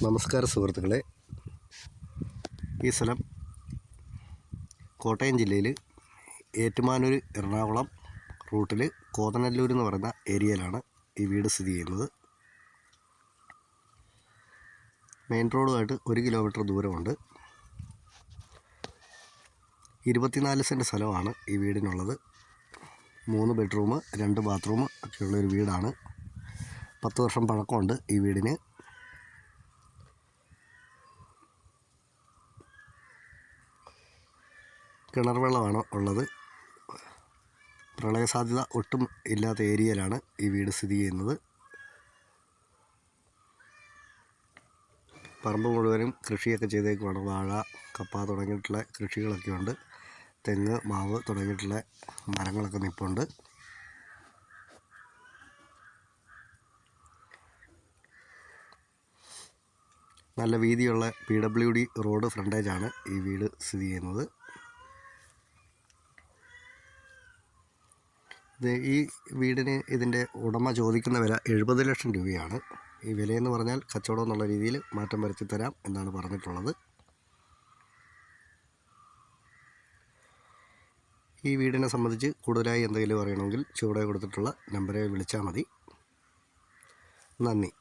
നമസ്കാരം സുഹൃത്തുക്കളെ. ഈ സ്ഥലം കോട്ടയം ജില്ലയിൽ ഏറ്റുമാനൂർ എറണാകുളം റൂട്ടിൽ കോതനല്ലൂർ എന്ന് പറയുന്ന ഏരിയയിലാണ് ഈ വീട് സ്ഥിതി ചെയ്യുന്നത്. മെയിൻ റോഡുമായിട്ട് 1 കിലോമീറ്റർ ദൂരമുണ്ട്. 24 സെൻറ്റ് സ്ഥലമാണ് ഈ വീടിനുള്ളത്. 3 ബെഡ്റൂം 2 ബാത്റൂം ഒക്കെയുള്ളൊരു വീടാണ്. 10 വർഷം പഴക്കമുണ്ട് ഈ വീടിന്. കിണർ വെള്ളമാണ് ഉള്ളത്. പ്രളയസാധ്യത ഒട്ടും ഇല്ലാത്ത ഏരിയയിലാണ് ഈ വീട് സ്ഥിതി ചെയ്യുന്നത്. പറമ്പ് മുഴുവനും കൃഷിയൊക്കെ ചെയ്തേക്കുവാണ്. വാഴ, കപ്പ തുടങ്ങിയിട്ടുള്ള കൃഷികളൊക്കെ ഉണ്ട്. തെങ്ങ്, മാവ് തുടങ്ങിയിട്ടുള്ള മരങ്ങളൊക്കെ നിൽപ്പുണ്ട്. നല്ല വീതിയുള്ള PWD റോഡ് ഫ്രണ്ടേജാണ് ഈ വീട് സ്ഥിതി ചെയ്യുന്നത്. ഈ വീടിന് ഇതിൻ്റെ ഉടമ ചോദിക്കുന്ന വില 70 ലക്ഷം രൂപയാണ്. ഈ വിലയെന്ന് പറഞ്ഞാൽ കച്ചവടം എന്നുള്ള രീതിയിൽ മാറ്റം വരുത്തി തരാം എന്നാണ് പറഞ്ഞിട്ടുള്ളത്. ഈ വീടിനെ സംബന്ധിച്ച് കൂടുതലായി എന്തെങ്കിലും അറിയണമെങ്കിൽ ചുവടെ കൊടുത്തിട്ടുള്ള നമ്പറെ വിളിച്ചാൽ മതി. നന്ദി.